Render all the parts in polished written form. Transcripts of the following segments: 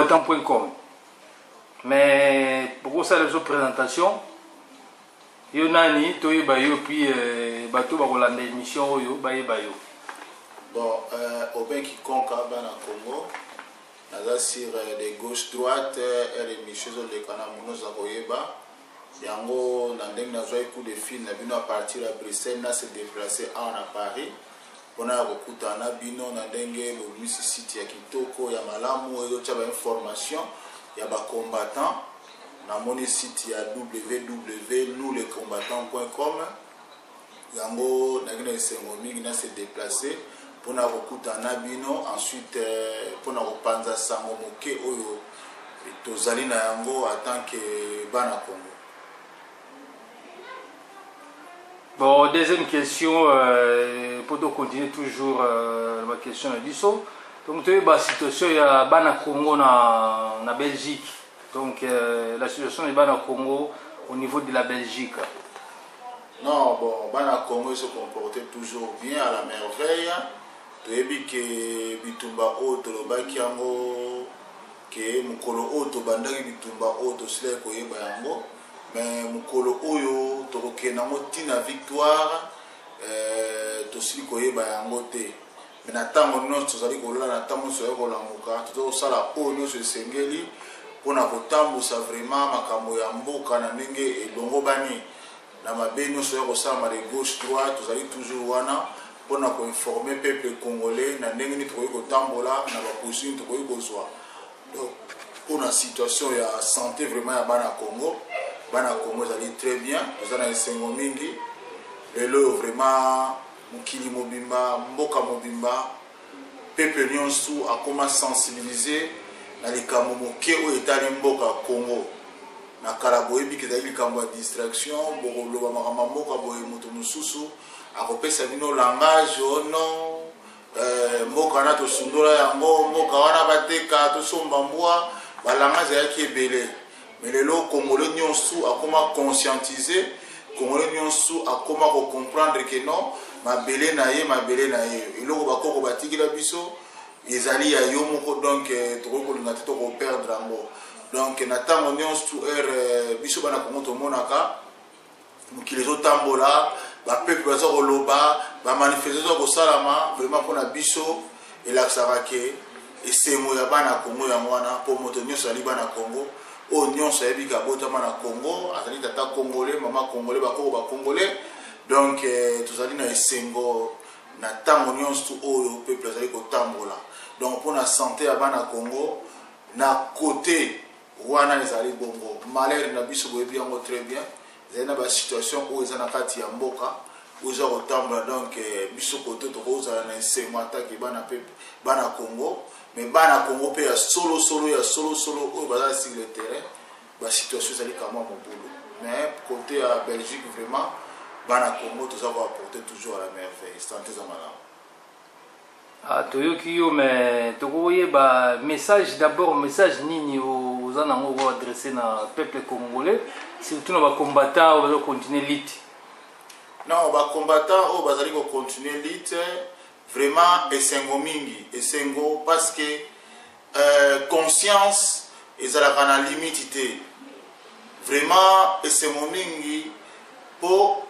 peplecombattant.com. Mais pour ça, les présentation, il y a nani, toi bayo puis bateau va relancer l'émission yo bayo. Bon, au bien quiconque à Congo, nous sur des gauche droite et les missions de l'économie nous avons yango nandeng na joie coup de fil na bino à partir à Bruxelles na se déplacer à Paris on a recoupé na bino nandenge le Mississippi ya kitoko ya malamu et d'autres informations ya ba combattants na mon site ya www.nouslescombattants.com yango na gina sengo mingi na se déplacer pour na recoupé na bino ensuite pour na repanza sango moke oyo tozali na yango en tant que bana Congo. Bon, deuxième question, pour continuer toujours ma question de Disso. Donc, tu as la situation il y a Bana Congo na Belgique. Donc, la situation de Bana Congo au niveau de la Belgique. Non, bon, Bana Congo se comportait toujours bien à la merveille. Tu as vu que Bitumba Oto, le Bakiango, que Mukolo Oto, Bandari Bitumba Oto, c'est le Koyebayango. Mais mukolo oyo tokoke nango tina victoire tosili koyeba yango te mais na tango nyonso tozali kolola na tango nyonso ya kolamuka tozosala oyo nyonso esengeli mpona kotambusa vraiment makambo ya mboka na ndenge elongo bani na mabe nyonso ya kosalama de gauche droite tozali toujours wana mpona koinforme peuple congolais na ndenge nini tokoki kotambola na baposition tokoki kozwa donc mpona situation ya santé vraiment ya bana Congo. Bana Congo allait très bien, nous avons un mingi. Le lot vraiment mukili mobimba, mboka mobimba, peuple nyonso a commencé à sensibiliser na likambo moke o etali mboka Congo. Na kalaboye bi kezali likambo distraction, boko loba makamba mboka boye moto mususu akopesa bino langage ono mboka na to sundola yango mboka wana bateka to somba mbwa balangage yaki ebele. Mais les lots congolais nyonso a comment conscientiser, congolais nyonso a comment comprendre que non, ma belé na ye. Et là, on va encore bâtir la biso, ils allaient à Yomoko donc trop qu'on a tout perdre en mot. Donc n'attend nyonso biso bana Congo to monaka, donc les autres tambola, ba peuple baza koloba, ba manifestation ko salama, vraiment pour na biso et la sarake et c'est moi ya bana Congo ya mwana pour moto nyonso ali bana Congo. Oh non, ça veut dire que na Congo, azali tata congolais, maman congolais, bako ba congolais. Donc tous allons na esengo na tango nyonso o peuple azali ko tambola. Donc pour la santé à bana Congo, na côté wana ezali bongo. Malheur na biso boyebi yango très bien. Zena ba situation o ezana kati ya mboka, o za ko tambola donc biso côté to ko za na esengo attaque bana peuple, bana Congo. Mais bana Congo pe ya solo au bazar sur le terrain la situation c'est comme mon boulot mais côté à Belgique vraiment bana Congo tout ça va apporter toujours à la merveille santé za malama toyoki yo mais tokoye ba message d'abord message nini aux anango adressé na peuple congolais surtout na ba combattants va continuer lutte non ba combattants au bazali ko continuer lutte vraiment esengo mingi esengo parce que conscience ezalaka na limite vraiment esengo mingi po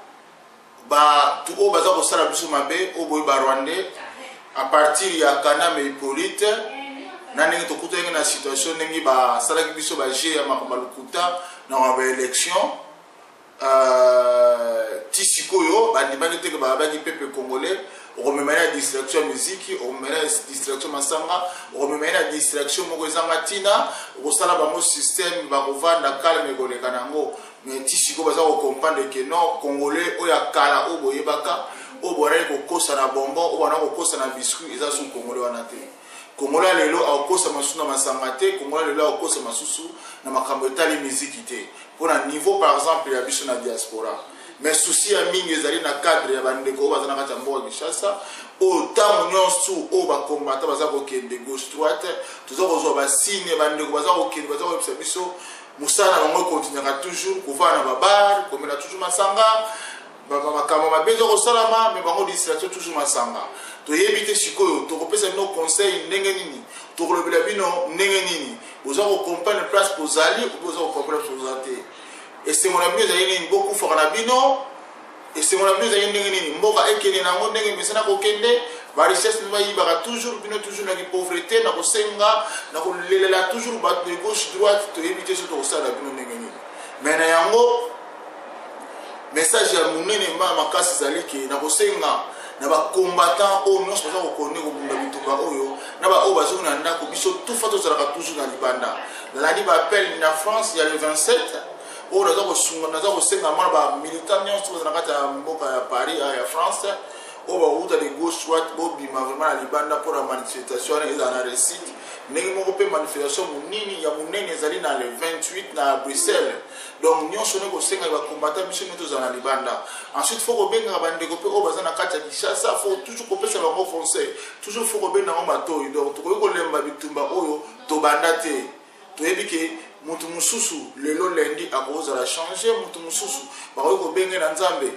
ba tu o baza ko sala biso mabe o boy ba Rwandais à partir ya Kaname Hippolyte nani to kutenga na situation ningi ba sala biso ba je ya makambalukuta na ba élection tisikoyo ba ndibani te ba ba ki peuple congolais on me met la distraction musique, on me met la distraction masanga, on me met la distraction mokozanga tina, on sala ba mo système ba kovanda calme ko le kanango, mais tisiko baza ko comprendre que non congolais o ya kala o boyebaka, o borai ko kosa na bonbon, o wana ko kosa na biscuit, eza su congolais wana te. Congolais lelo a kosa masuna masanga te, congolais lelo a kosa masusu na makambo etali musique te. Pour un niveau par exemple ya biso na diaspora. Mais souci à mingi ezali na cadre ya bandeko bazana kati mboka Kinshasa autant nyonso o ba combattant baza ko kende gauche droite tuzo ko ba signe bandeko baza ko kende baza ko biso musana bango continuera toujours ko va na babar ko mena toujours masanga makambo mabe ezokosalama me bango distraction toujours masanga toyebi te sikoyo tokopesa bino conseil ndenge nini tokolobela bino ndenge nini boza kocomprendre place bozali ou boza kocomprendre place boza te esengo na bino ezali nini bokufaka na bino esengo na bino ezali ndenge nini mboka ekende nango ndenge mesana kokende barichesse mpe bayibaka toujours bino toujours na kipauvreté na kosenga na kolelela toujours bato de gauche droite toyebi te so tokosala na bino ndenge nini me na yango message ya monene makasi ezali ke na kosenga na bacombattant oyo nyonso baza kokone kobunda bitumba oyo na baoyo bazongi na ndako biso tufa tozalaka toujours na libanda nalandi baapele na France ya le 27 oyo naza kosenga mwana bamilitant nyonso baza na kati ya mboka ya Paris ya France oyo bauta de gauche droite bobima vraiment na libanda mpo na manifestation wana ezala na réussite ndenge moko mpe manifestation monini ya monene ezali na le 28 na Bruxelles donc nyonso ndenge kosenga bacombattant biso nde tozala na libanda ensuite fo kobengaka bandeko mpe oyo baza na kati ya Kinshasa fo toujours kopesa bango conseil toujours fo kobenga bango matoi donc tokoki kolemba bitumba oyo tobanda te toyebi ke mutu mosusu lelo lendi akozala changer mutu mosusu bakoki kobenga na nzambe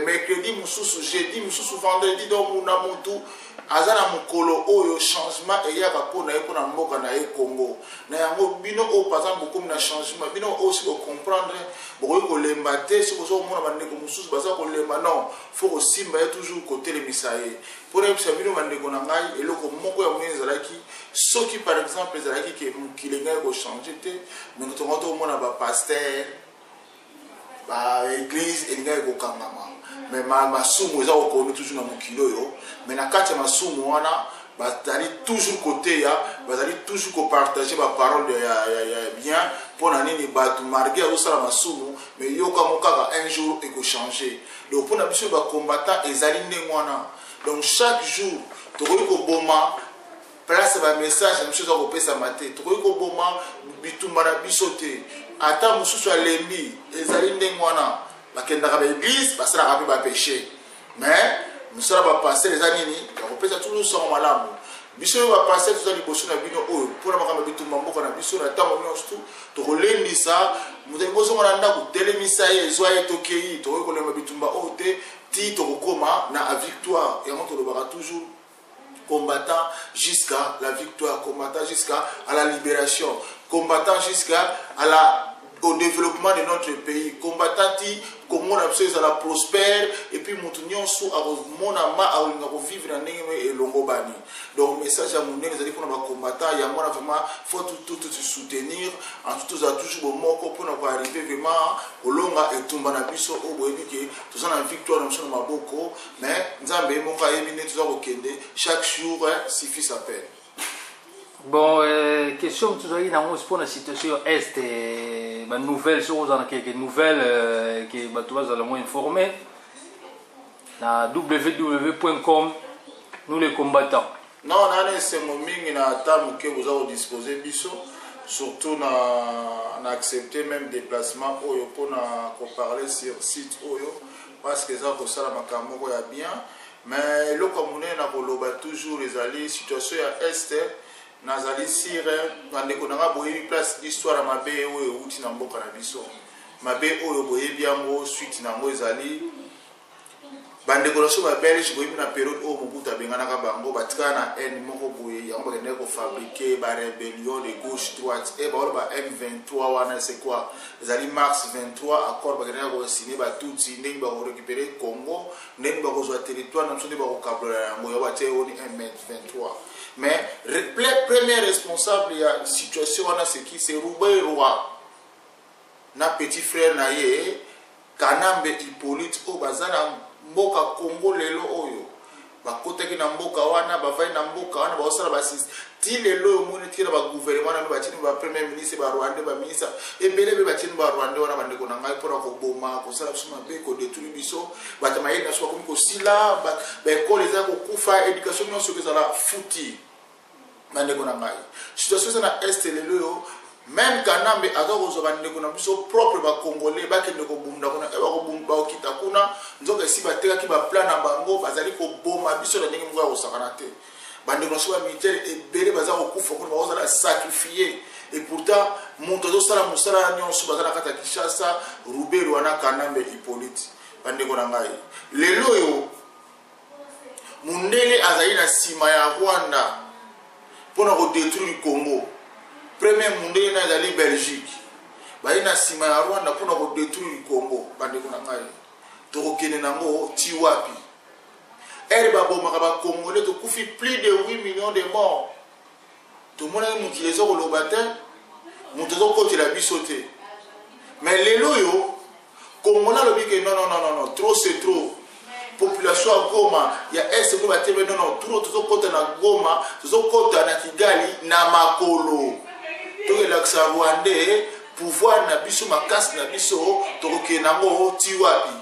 mercredi mosusu jeudi mosusu vendredi donc na mutu aza na mokolo oyo changement eyaka mpona ye mpona mboka na ye Congo na yango bino oyo par exemple bokomi na changement bino oyo si bocomprendre bokoki kolemba te soki oza komona bandeko mosusu baza kolemba non fo kosimba ye toujours kotelemisa ye mpona yebisa bino bandeko na ngai eloko moko ya monene ezalaki soki par exemple ezalaki ke mokili ngai kochange te me tongo tomona bapaster baeglise elingaki kokangama me masumu eza kokomi toujours na mokili oyo me na kati ya masumu wana bazali toujours koteya bazali toujours kopartage baparole ya bien mpona nini bato marge azosala masumu me yokango kaka un jour ekochange donc mpona biso bacombattant ezali ndenge wana donc chaque jour tokoki koboma place bamessage na biso eza kopesama te tokoki koboma bitumba na biso te ata mosusu alembi ezali ndenge wana bakendaka baeglise basalaka mpe bapeshe mais mosala bapaster eza nini bakopesa toujours sango malamu biso oyo bapaster toza liboso na bino oyo mpona makambo bitumba mboka na biso na ntango nyonso tu tokolendisa moto libosongo na ndako telemisa ye ezwa ye tokei tokoki kolemba bitumba oyo te ti tokokoma na victoire yango tolobaka toujours combattant jusqu'à la victoire, combattant jusqu'à la libération, combattant jusqu'à au développement de notre pays, combattant qui comment on la prospère et puis moutunion sous mon ama à vivre dans et longobani. Donc message à mon nez, c'est-à-dire qu'on va combattre, il y a moi vraiment faut tout soutenir, en tout ça toujours au moko pour nous arriver vraiment au longa et tomber na biso au bout que tout ça la victoire dans son maboko, mais nzambe mon ka yemine tout ça au kende chaque jour suffit sa peine. Bon, question tout ça, il y a une situation est ma nouvelle chose, quelques nouvelles que tu vas moins informer. Na www.com nous les combattants. Non, on a ces moments na table que vous avez disposé biso, surtout na accepter même déplacement oyo pour parler sur site oyo parce que ça ko sala makamoko ya bien, mais le communé na koloba toujours les alliés situation ya est nazali sire bandeko nanga boyebi place histoire ya mabe oyo euti na mboka na biso mabe oyo boyebi yango suite nango ezali bandeko na so babelge boyebi na période oyo mobutu abenganaka bango batikala na haine moko boye yango bakendeki kofabrike barébellion de gauche droite e baola ba M23 wana c'est quoi ezali mars 23 accord bakendeki kosine batuti ndenge bakorécupere Congo ndenge bakozwa territoire na biso nde bakokabola yango ya batie oni M23 mais premier responsable ya situation wana c'est qui c'est Roubaix Roi na petit frère na ye Kanambe Hippolyte o bazana mboka Congo lelo oyo bakotaki na mboka wana bavai na mboka wana baosala basisi ti lelo omoni tiki na bagouvernement na batini ba premier ministre ba Rwanda ba ministre ebele be batini ba Rwanda wana bandeko na ngai mpona koboma kosala biso mabe kodetruire biso bato mayeli na so bakomi kosila baekole eza kokufa éducation nyonso ezala futi bandeko na ngai situation eza na este lelo yo même Kanambe azokozwa bandeko na biso propre ba congolais bakende kobunda kuna bakobumba okita kuna nzoka esi batekaki baplan na bango bazali koboma biso na ndenge moko ya kosakana te bandeko na so bamilitaire ebele baza kokufa kuna bakozala sacrifié et pourtant moto azosala mosala nyonso baza na kati ya Kinshasa Roubaix wana Kanambe Hippolyte bandeko na ngai lelo oyo mundele azali na nsima ya Rwanda mpona kodétruire Congo. Premier mundele na ezali Belgique bayi na nsima ya Rwanda mpona kodétruire Congo. Bandeko na ngai tokokende nango ti wapi? Ere babomaka bakongolais tokufi plus de 8 millions de morts. Tomonaki mokili ezokoloba te, moto ezokotela biso te. Mais lelo oyo Congolais alobi ke non, trop c'est trop. Population à Goma, il y a un seul bâtiment, non, trop, tout na Goma, tout na Kigali, na Makolo. Tout le lac Rwandais, pouvoir na biso makasi na biso, toke nango tiwapi.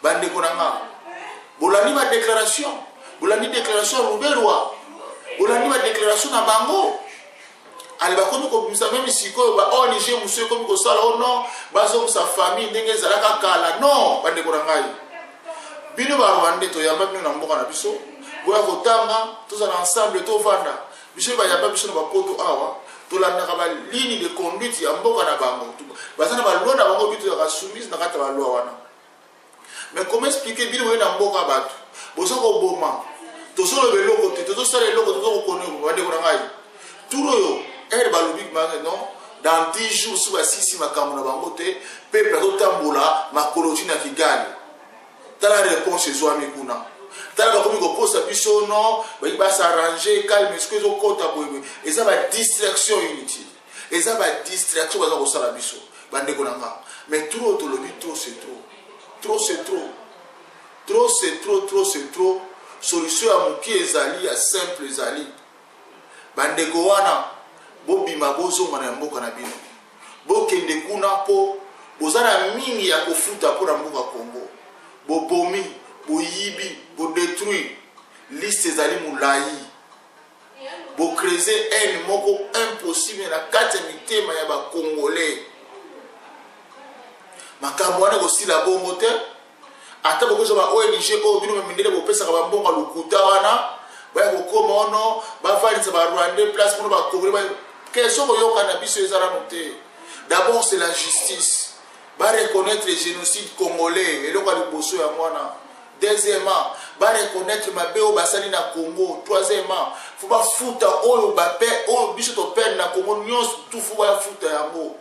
Bande konanga. Bolani ma déclaration, Rouberwa. Bolani ma déclaration na bango. Ali bakomi ko misa même siko ba ONG monsieur komi ko sala oh non, bazo sa famille ndenge zalaka kala. Non, bande konanga. Bino ba Rwanda to yamba bino na mboka na biso boya kotanga tozana ensemble to vanda biso ba yamba biso na bapoto awa to landaka ba ligne de conduite ya mboka na bango bazana ba loi na bango bitu ya soumise na kata ba loi wana. Mais comment expliquer bino na mboka batu boso ko boma to solo be loko te to sala loko to ko kono bande ko ngai turo yo ba lobik ma non dans 10 jours suba sisi makambo na bango te peuple to tambola makoloji na Kigali. Tala réponse ezwa mikuna. Tala comme ko posa biso non, ba s'arranger calme est-ce que zo kota boywe. Et ça va distraction inutile. Et ça va distraction baza ko sala biso. Bande ko nanga. Mais trop to lobi trop c'est trop. Trop c'est trop. Trop c'est trop, trop c'est trop. Solution à moki ezali ya simple ezali. Bande ko wana bobima bozo na mboka na bino. Bokende kuna po bozana mingi ya kofuta po na mboka Congo. Bobomi, boyibi, bodétruire, liste ezali moulayi. Bo creuser un moko impossible na kati mitema ya ba Congolais. Makambo wana ko sila bongo te. Ata bokozo ba ONG o bino mindele bo pesa ka ba mbonga lukuta wana. Ba ko koma ono, ba falisa ba Rwanda place pour ba Congolais ba question ko yoka na biso ezala noté. D'abord c'est la justice. Va reconnaître le génocide congolais et le bosso ya mwana. Deuxièmement, va reconnaître ma béo basali na Congo. Troisièmement, faut pas foutre oyo ba pe oyo biso to perdre na Congo nyos tout faut pas foutre yango.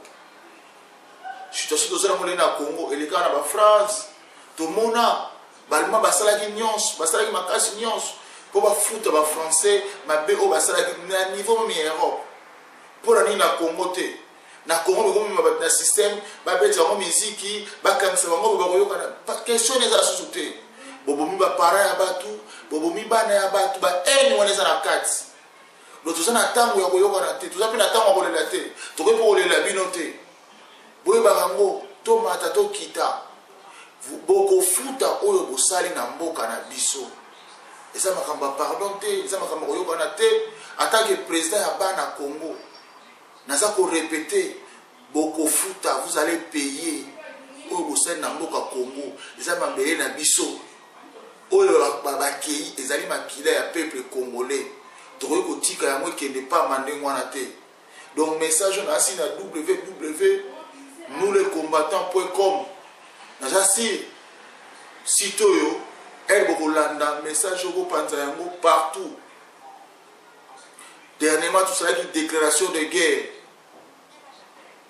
Situation de zona na Congo et les gars na France, to mona balma basala ki nyos, basala ki makasi nyos. Faut pas foutre ba français, ma béo basala ki na niveau mi Europe. Pour la na Congo te. Na Congo comme na système ba beti ba musique ba kanisa bango ba koyoka na question eza susute bobomi ba para ya batu bobomi bana ya batu ba eni waneza na kati lo tuzana tango ya koyoka na te tuzapi na tango kolela te tokoki po kolela bino te boye bango to mata to kita boko futa oyo bosali na mboka na biso eza makamba pardon te eza makamba koyoka na te attaque président ya bana Congo. Naza ko répéter boko futa vous allez payer oyo bosali na mboka Congo eza mambele na biso oyo babakei ezali makila ya peuple congolais tokoki kotika yango ekende pa mandenge wana te. Donc message na asi na www.nouslecombattants.com naza site oyo bokolanda message okopanza yango partout. Dernièrement tout ça une déclaration de guerre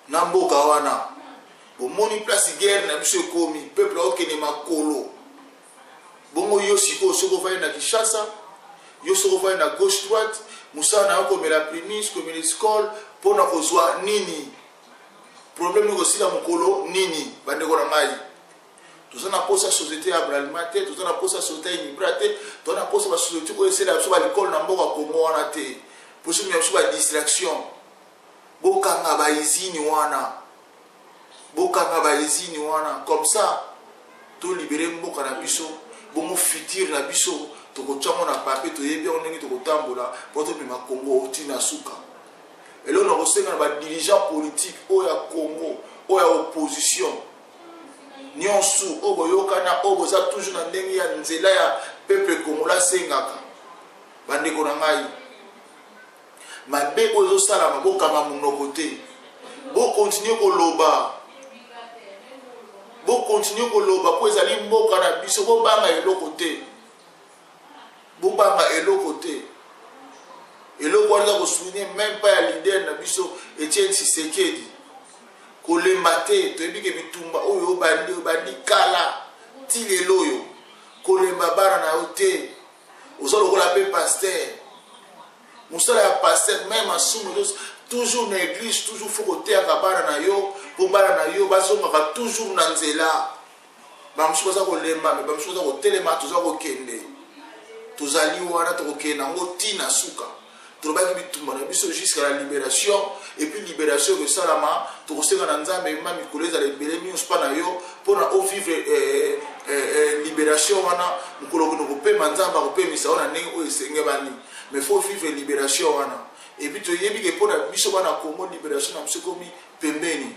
na mboka wana bomoni place guerre na biso komi peuple okene makolo bongo yo siko soko va na Kinshasa yo soko va na gauche droite musana yako mela primis comme l'école pour na kozwa nini problème ngo sila mokolo nini bande ko na mai tout na posa société abralimate tout na posa société imibrate tout na posa ba société ko essayer la so ba l'école na mboka Congo wana te pour ce même ba distraction bokanga ba izini wana comme ça to libérer mboka na biso bomo futur na biso to ko tchamo na papier to yebi on ngi to ko tambola poto bima Congo tina suka et là on resenga ba dirigeant politique o ya Congo o ya opposition nyonso o boyokana o boza toujours na ndenge ya nzela ya peuple congolais sengaka bande ko na ngai mabe ozo sala maboka ma munoko te bo continuer ko loba bo continue koloba po ezali mboka na biso bo banga eloko te bo banga eloko te eloko wana ko souligner même pas ya leader na biso Etienne Tshisekedi kolemba te toyebi ke bitumba oyo bandi kala ti lelo oyo kolemba bara na yo te oza lokola pe pasteur mosala ya pasteur même asumu toujours na église toujours faut koteaka bana na yo po bana na yo bazongaka toujours na nzela bamosusu baza kolemba me bamosusu baza kotelema toza kokende tozali wana tokokende yango ntina suka tolobaki bitumba na biso jusqu'à la libération et puis libération ekosalama tokosenga na nzambe ma mikolo ezala ebele nyonso mpa na yo mpona ovivre libération wana mokolo okopema nzambe akopemisa wana ndenge oyo esengebani mais faut vivre libération wana et puis toyebi ke mpona biso bana Congo libération na biso komi pembeni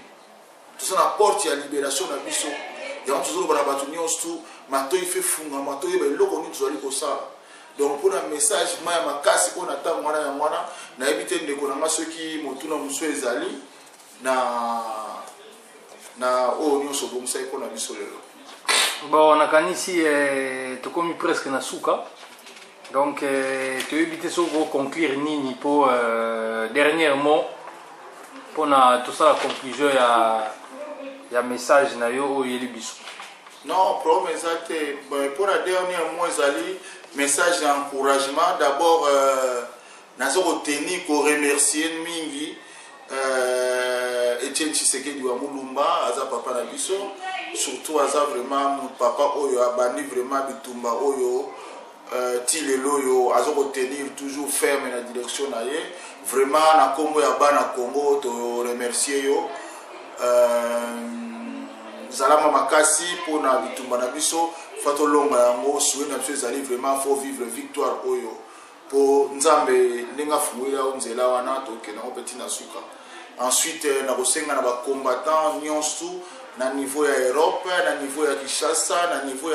toza na porte ya libération na biso yango tozoloba na bato nyonso tu matoi fe fungama toyeba eloko nini tozali kosala donc mpona message maya makasi mpona ntango wana yango wana nayebi te ndeko na nga soki motuna mosu ezali na oyo nyonso bomisaki mpona biso lelo. Bon, nakanisi tokomi presque na suka. Donc, tu veux éviter ce gros conclure nini pour dernier mot pour tout ça la conclusion il y a message na yo o yeli biso. Non, problème exact pour la dernière mot ezali message d'encouragement d'abord nazo ko tenir ko remercier mingi Etienne Tshisekedi wa Mulumba aza papa na biso surtout aza vraiment mon papa oyo abani vraiment bitumba oyo tilelo yo azoko tenir toujours ferme na direction na ye vraiment na kombo ya bana Congo to remercier yo zalama makasi pona bitumba na biso fato longa yango souhait na biso ezali vraiment faut vivre victoire oyo po nzambe ndinga funguela onzela wana to ke na petit na suka ensuite na kosenga na ba combattant nyonso na niveau ya Europe, na niveau ya Kinshasa, na niveau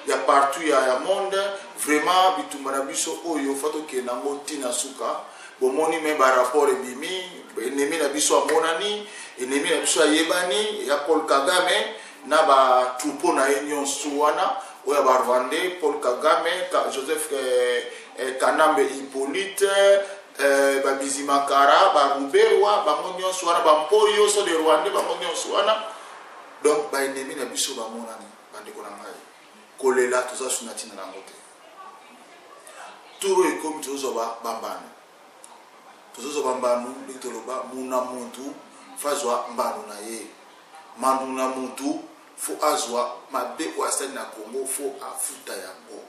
ya partout ya monde, vraiment bitumba na biso oyo fato ke nango tina suka bomoni me ba rapport ebimi ennemi na biso amonani ennemi na biso ayebani ya Paul Kagame na ba troupeau na nyonso wana oya ba Rwandais Paul Kagame Joseph Kanambe Hippolyte ba Bizimakara ba Ruberwa ba nyonso wana ba Mpoyo so de Rwandais ba nyonso wana. Donc ba ennemi na biso ba monani bandeko na ngai kolela toza sunati na ngote turo ekomi tozo ba bambana tozo bambanu litoloba muna muntu fazwa mbanu na ye mandu na muntu fo azwa mabe ko asali na Congo fo afuta yango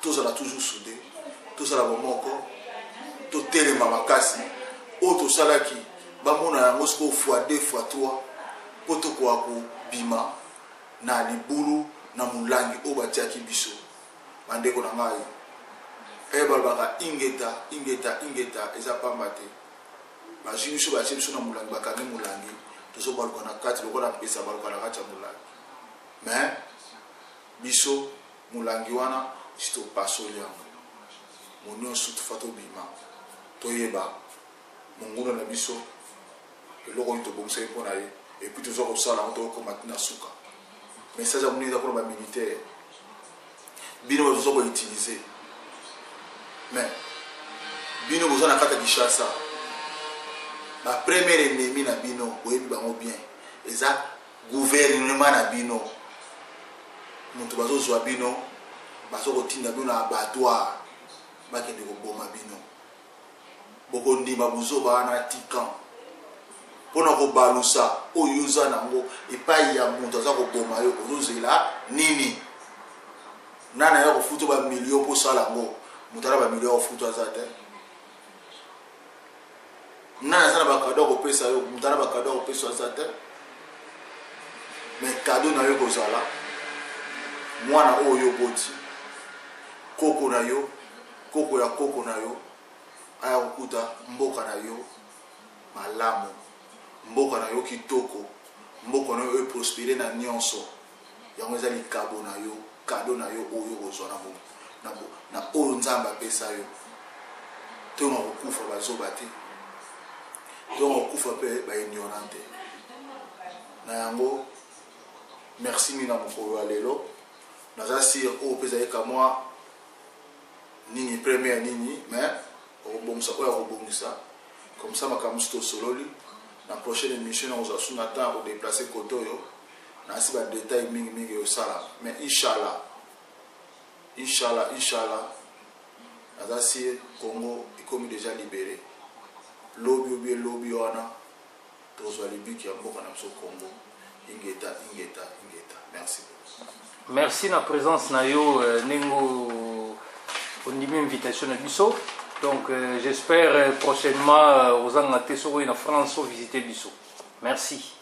tozo la toujours soudé tozo la bomoko to telema makasi o to salaki ba mona yango sko fois 2 fois 3 poto kwa ko bima na libulu na mulangi o batiaki biso bandeko na ngai balbaka ingeta eza pambate ba jinisho ba chepso na mulangi bakane mulangi tozo balko na kati lokola mpesa balko na kati mulangi mais biso mulangi wana sito pasolia monyo sutu fato bima toyeba monguna na biso eloko nto bomsa mpona ye et puis toujours comme ça là on doit combattre na suka message à munida pour ba militaire bino bazo ko utiliser mais bino bozo na kata Kinshasa la première ennemi na bino oyebi bango bien eza gouvernement na bino mutu bazo zwa bino bazo ko tinda bino na abattoir bakende ko boma bino boko ndima buzo bana tikan pona ko balusa oyo za nango epai ya mutu aza ko boma yo ozozela nini nana ya ko futo ba million po sala ngo mutara ba million futo azate nana sana ba kado ko pesa yo mutara ba kado ko pesa azate mais kado na yo ko sala mwana oyo boti koko na yo koko ya koko na yo aya kukuta mboka na yo malamu mboka na yo kitoko mboka na yo prospérer na nyonso yango eza likabo na yo kado na yo oyo kozwa na oyo nzambe apesa yo tonga kokufa bazoba te tonga kokufa mpe baignorante na yango merci mina mokolo ya lelo naza sir oyo mpe ezalika mwa nini première nini mais okobongisa oyo akobongisa comme ça makambo mosusu tosololi na prochaine émission nakozasuna temps kodéplace kote oyo nasi badetail mingimingi eyosala mais inchallah naza sir Congo ekomi déjà libéré lobi obie lobi wana tozwa libiki ya mboka na biso Congo ingeta merci. Merci na présence na yo nengo ondimi invitation na biso. Donc j'espère prochainement aux Angleterres en France visiter biso. Merci.